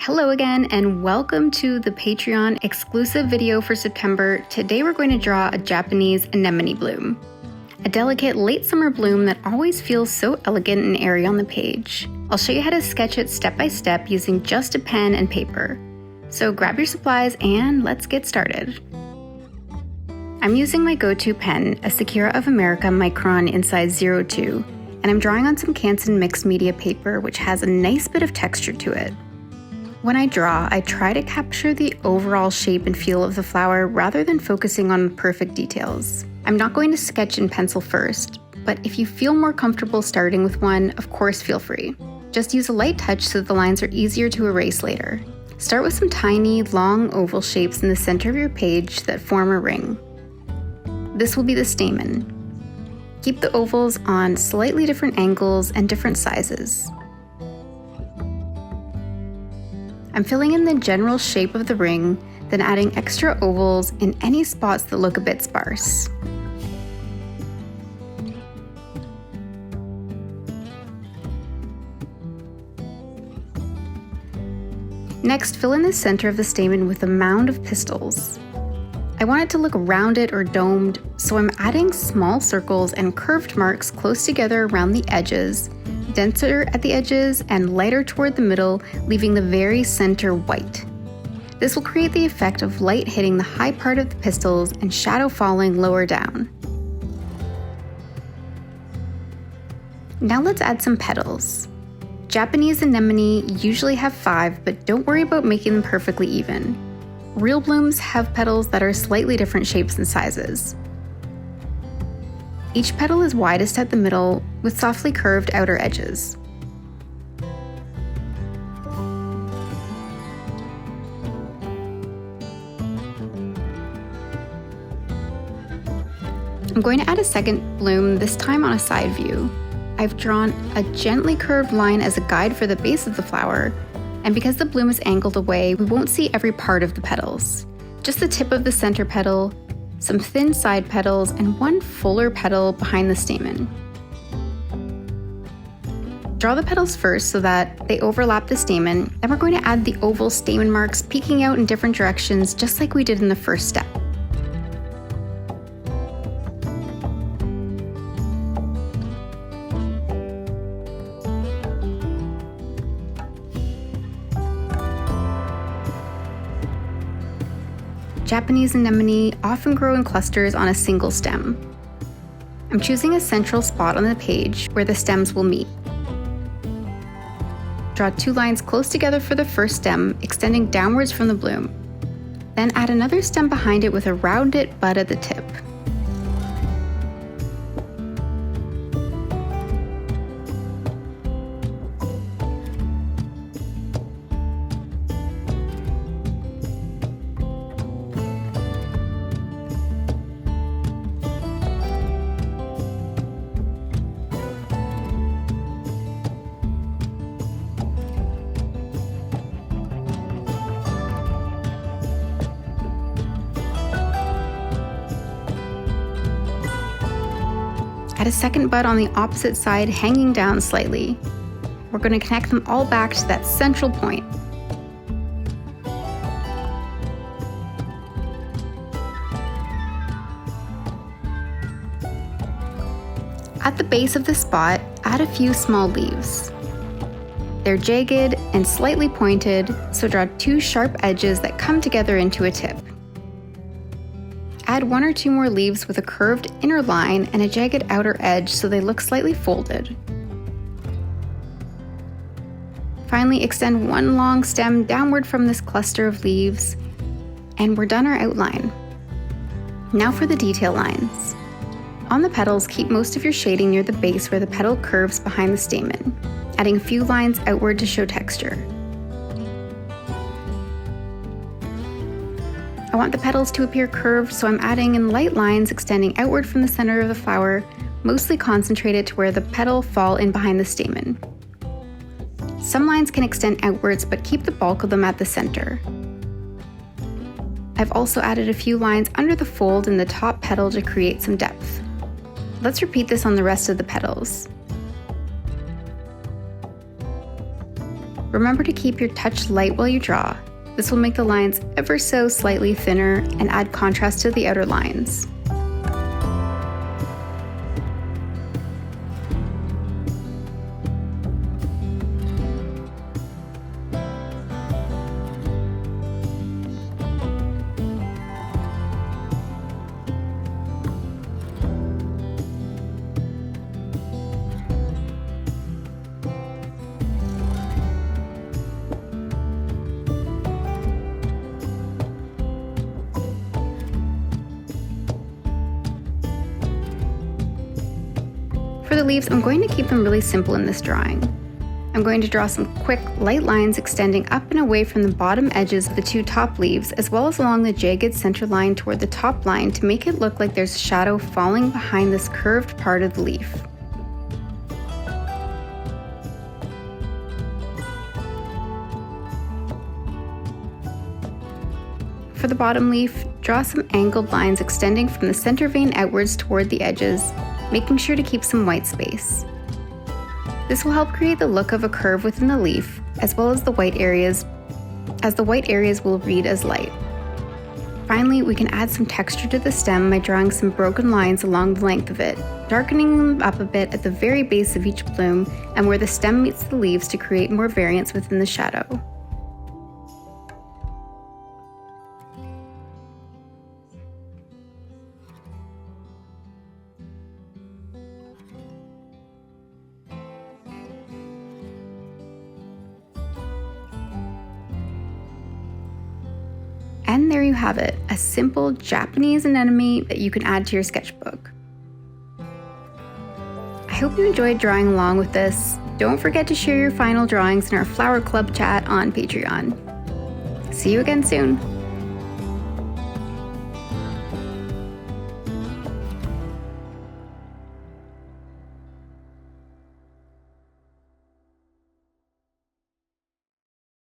Hello again, and welcome to the Patreon exclusive video for September. Today we're going to draw a Japanese anemone bloom. A delicate late summer bloom that always feels so elegant and airy on the page. I'll show you how to sketch it step by step using just a pen and paper. So grab your supplies and let's get started. I'm using my go-to pen, a Sakura Micron in size 02, and I'm drawing on some Canson mixed media paper which has a nice bit of texture to it. When I draw, I try to capture the overall shape and feel of the flower rather than focusing on perfect details. I'm not going to sketch in pencil first, but if you feel more comfortable starting with one, of course feel free. Just use a light touch so the lines are easier to erase later. Start with some tiny, long oval shapes in the center of your page that form a ring. This will be the stamen. Keep the ovals on slightly different angles and different sizes. I'm filling in the general shape of the ring, then adding extra ovals in any spots that look a bit sparse. Next, fill in the center of the stamen with a mound of petals. I want it to look rounded or domed, so I'm adding small circles and curved marks close together around the edges, denser at the edges and lighter toward the middle, leaving the very center white. This will create the effect of light hitting the high part of the petals and shadow falling lower down. Now let's add some petals. Japanese anemone usually have 5, but don't worry about making them perfectly even. Real blooms have petals that are slightly different shapes and sizes. Each petal is widest at the middle, with softly curved outer edges. I'm going to add a second bloom, this time on a side view. I've drawn a gently curved line as a guide for the base of the flower, and because the bloom is angled away, we won't see every part of the petals. Just the tip of the center petal, some thin side petals, and one fuller petal behind the stamen. Draw the petals first so that they overlap the stamen, then we're going to add the oval stamen marks peeking out in different directions just like we did in the first step. Japanese anemone often grow in clusters on a single stem. I'm choosing a central spot on the page where the stems will meet. Draw 2 lines close together for the first stem, extending downwards from the bloom. Then add another stem behind it with a rounded bud at the tip. Add a second bud on the opposite side, hanging down slightly. We're going to connect them all back to that central point. At the base of the spot, add a few small leaves. They're jagged and slightly pointed, so draw 2 sharp edges that come together into a tip. Add 1 or 2 more leaves with a curved inner line and a jagged outer edge so they look slightly folded. Finally, extend 1 long stem downward from this cluster of leaves, and we're done our outline. Now for the detail lines. On the petals, keep most of your shading near the base where the petal curves behind the stamen, adding a few lines outward to show texture. I want the petals to appear curved, so I'm adding in light lines extending outward from the center of the flower, mostly concentrated to where the petal fall in behind the stamen. Some lines can extend outwards, but keep the bulk of them at the center. I've also added a few lines under the fold in the top petal to create some depth. Let's repeat this on the rest of the petals. Remember to keep your touch light while you draw. This will make the lines ever so slightly thinner and add contrast to the outer lines. For the leaves, I'm going to keep them really simple in this drawing. I'm going to draw some quick, light lines extending up and away from the bottom edges of the two top leaves, as well as along the jagged center line toward the top line to make it look like there's a shadow falling behind this curved part of the leaf. For the bottom leaf, draw some angled lines extending from the center vein outwards toward the edges, making sure to keep some white space. This will help create the look of a curve within the leaf, as well as the white areas, as the white areas will read as light. Finally, we can add some texture to the stem by drawing some broken lines along the length of it, darkening them up a bit at the very base of each bloom and where the stem meets the leaves to create more variance within the shadow. And there you have it, a simple Japanese anemone that you can add to your sketchbook. I hope you enjoyed drawing along with this. Don't forget to share your final drawings in our Flower Club chat on Patreon. See you again soon.